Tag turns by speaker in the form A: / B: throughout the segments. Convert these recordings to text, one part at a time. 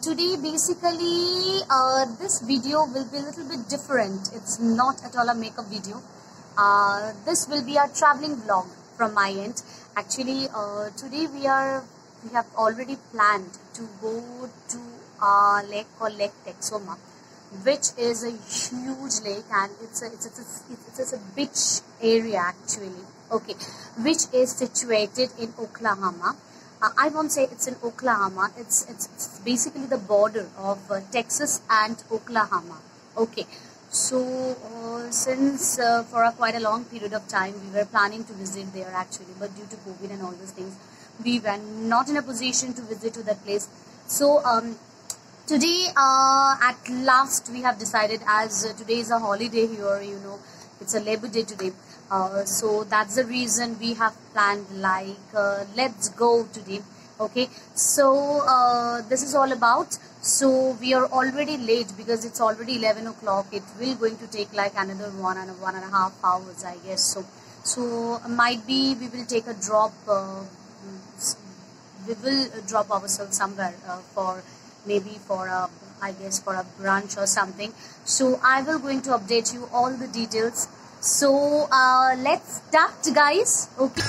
A: Today basically this video will be a little bit different. It's not at all a makeup video. This will be a traveling vlog from my end. Actually today we have already planned to go to a lake called Lake Texoma, which is a huge lake, and it's a beach area actually, okay, which is situated in Oklahoma. I won't say it's in Oklahoma. It's basically the border of Texas and Oklahoma. Okay, so since for quite a long period of time we were planning to visit there actually, but due to COVID and all those things, we were not in a position to visit to that place. So today at last we have decided, as today is a holiday here, you know, it's a Labor Day today. So that's the reason we have planned like let's go today. Okay, so this is all about. So we are already late because it's already 11 o'clock. It will going to take like another 1.5 hours, I guess. So might be we will take a drop. We will drop ourselves somewhere for maybe for a, I guess for a brunch or something. So I will going to update you all the details. So let's start, guys. Okay,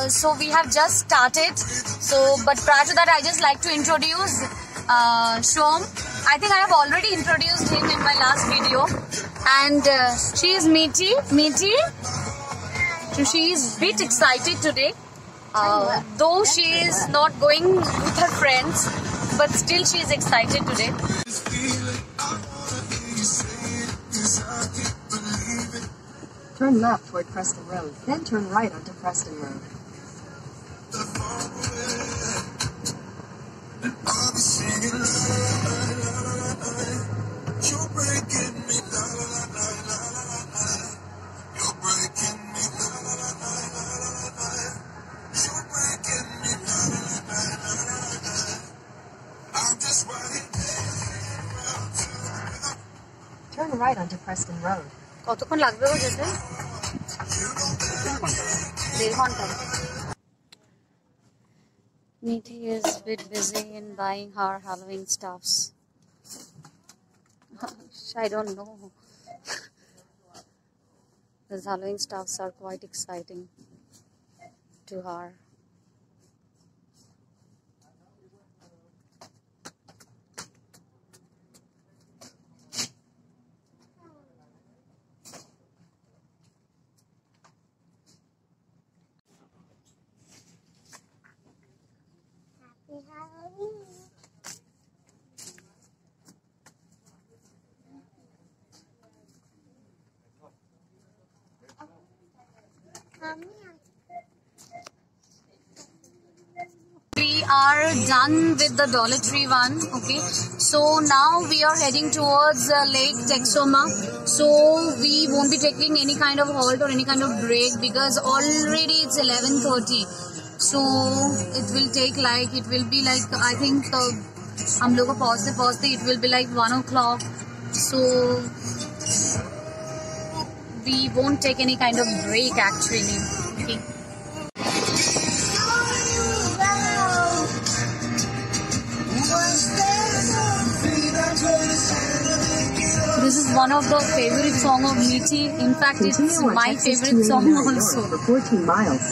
A: so we have just started. So but prior to that, I just like to introduce Shom. I think I have already introduced him in my last video. And she is Meety. So she is a bit excited today, though she is not going with her friends, but still she is excited today.
B: Turn left toward Preston Road, then turn right onto Preston Road. Turn right onto Preston Road.
A: কতক্ষণ লাগবে গো যেতে? 1.5 ঘন্টা. Meety is a bit busy in buying her Halloween stuffs. I don't know. These Halloween stuffs are quite exciting to her. We are done with the Dollar Tree one. Okay, so now we are heading towards Lake Texoma. So we won't be taking any kind of halt or any kind of break because already it's 11:30. So it will take like, it will be like, I think हम लोग को पहुँचते it will be like 1 o'clock. So we won't take any kind of break actually. Okay. This is one of the favorite song of Meety. In fact, it's my favorite song also.
B: For 14 miles.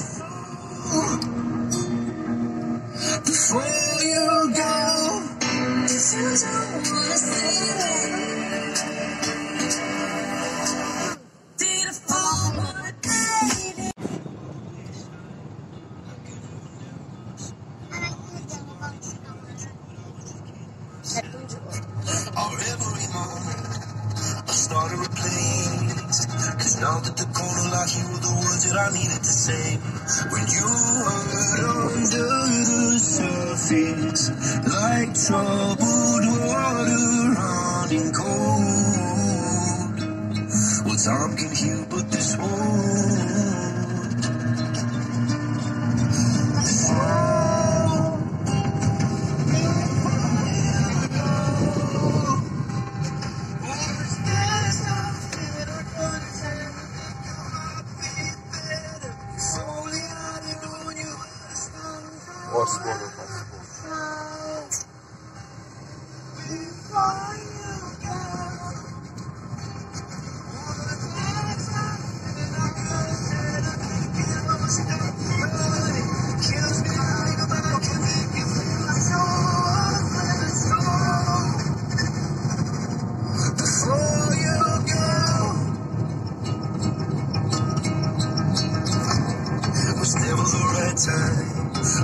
C: Before you go, if you don't wanna stay there, did a full one baby. Every moment I started a place, 'cause now that the corner locked, you were the words that I needed to say. When you were under the surface, like troubled water running cold. Well, time can heal, but this won't.
D: passport.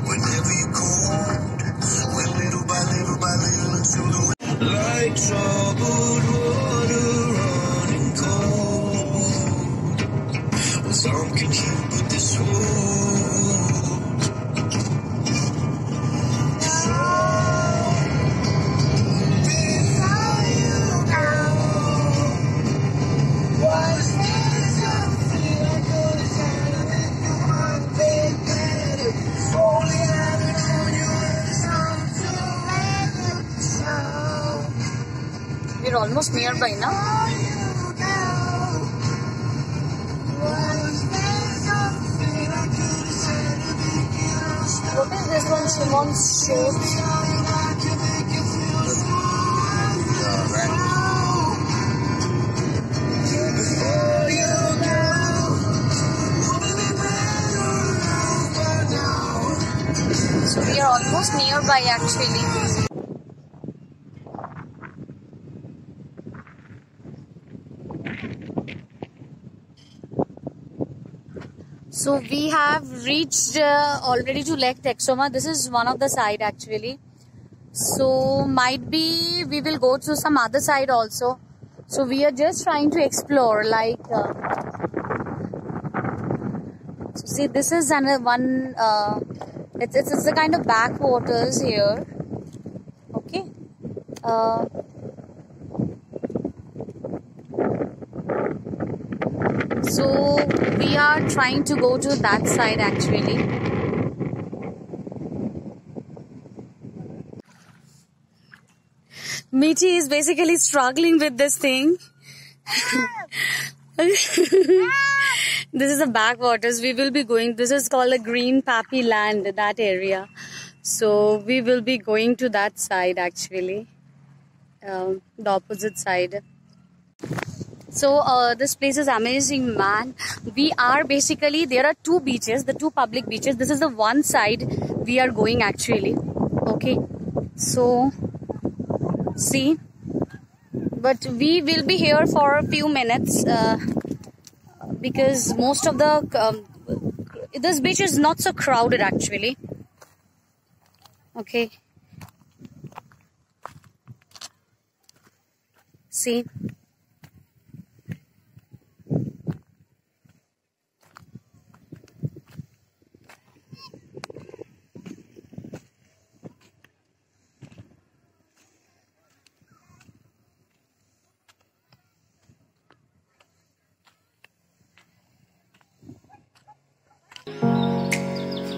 C: Whenever you called, went little by little until the like troubled water running cold. Well, some can heal, but this won't. Before you go, was there something I could have said to make you want to be better? Only having on you is something.
A: We're almost nearby now. What is this one? Shimon's Short. So we are almost nearby actually. So we have reached already to Lake Texoma. This is one of the side actually. So might be we will go to some other side also. So we are just trying to explore like. So see, this is another one. It's a kind of backwaters here. Okay. So we are trying to go to that side actually. Michi is basically struggling with this thing. This is the backwaters we will be going. This is called a Green Pappy Land, that area. So we will be going to that side actually, the opposite side. So this place is amazing, man. We are basically, there are two beaches, the two public beaches. This is the one side we are going actually. Okay, so see, but we will be here for a few minutes because most of the this beach is not so crowded actually. Okay, see.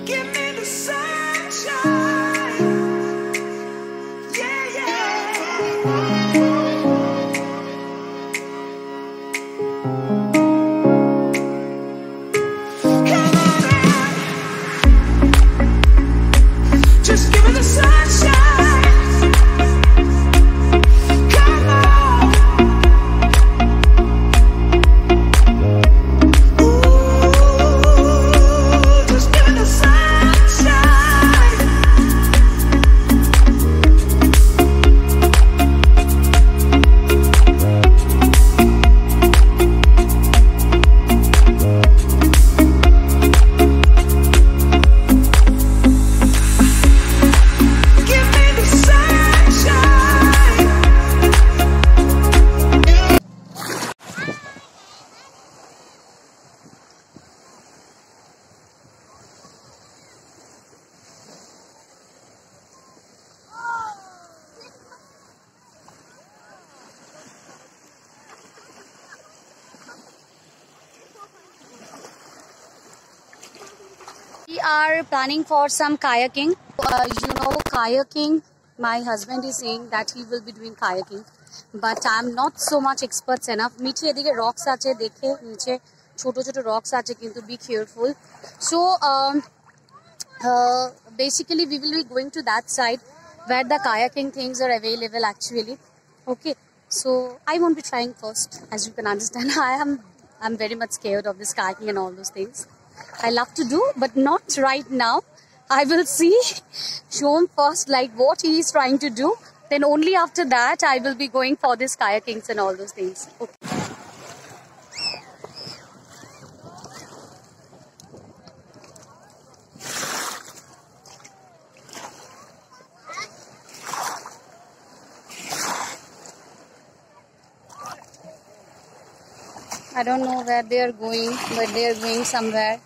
C: Give me the sunshine. Yeah, yeah. Come on now. Just give me the sunshine. Come on.
A: We are planning for some kayaking. Kayaking, my husband is saying that he will be doing kayaking, but I'm not so much experts enough. Niche edike rocks ache, dekhe niche choto choto rocks ache, kintu be careful. So Basically we will be going to that side where the kayaking things are available actually. Okay, so I won't be trying first, as you can understand. I'm very much scared of this kayaking and all those things. I love to do, but not right now. I will see Shom first, like what he is trying to do. Then only after that I will be going for this kayakings and all those things. Okay. I don't know where they are going, but they are going somewhere.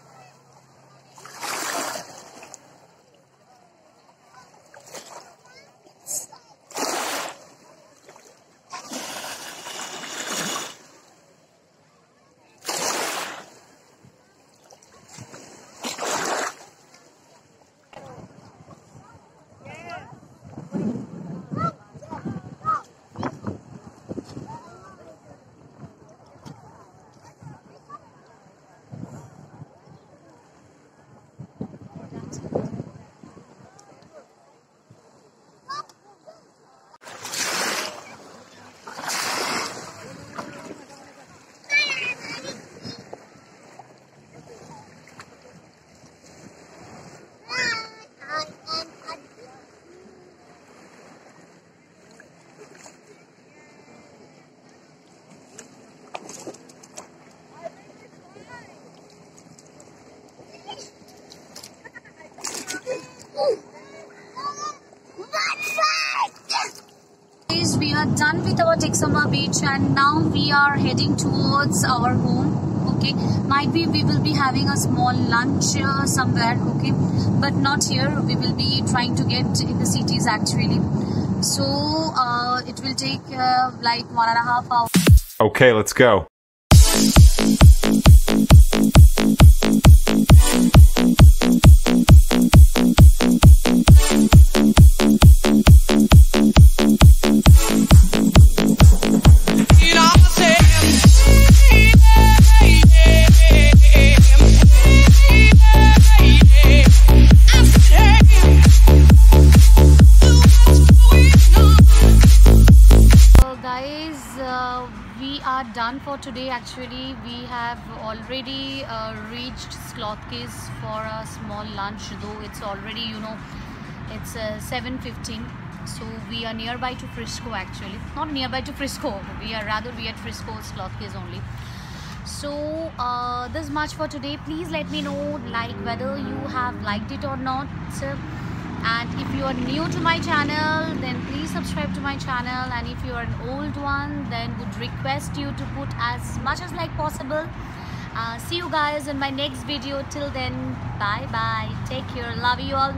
A: We are done with our Texoma beach and now we are heading towards our home. Okay, might be we will be having a small lunch somewhere, okay, but not here. We will be trying to get in the cities actually, so it will take like 1.5 hours.
D: Okay, let's go.
A: We are done for today. Actually we have already reached Sloth Caves for a small lunch, though it's already, you know, it's 7:15, so we are nearby to Frisco. Actually not nearby to Frisco, we are at Frisco Sloth Caves only. So this much for today. Please let me know like whether you have liked it or not, and if you are new to my channel then please subscribe to my channel, and if you are an old one then would request you to put as much as like possible. See you guys in my next video. Till then, bye bye, take care, love you all.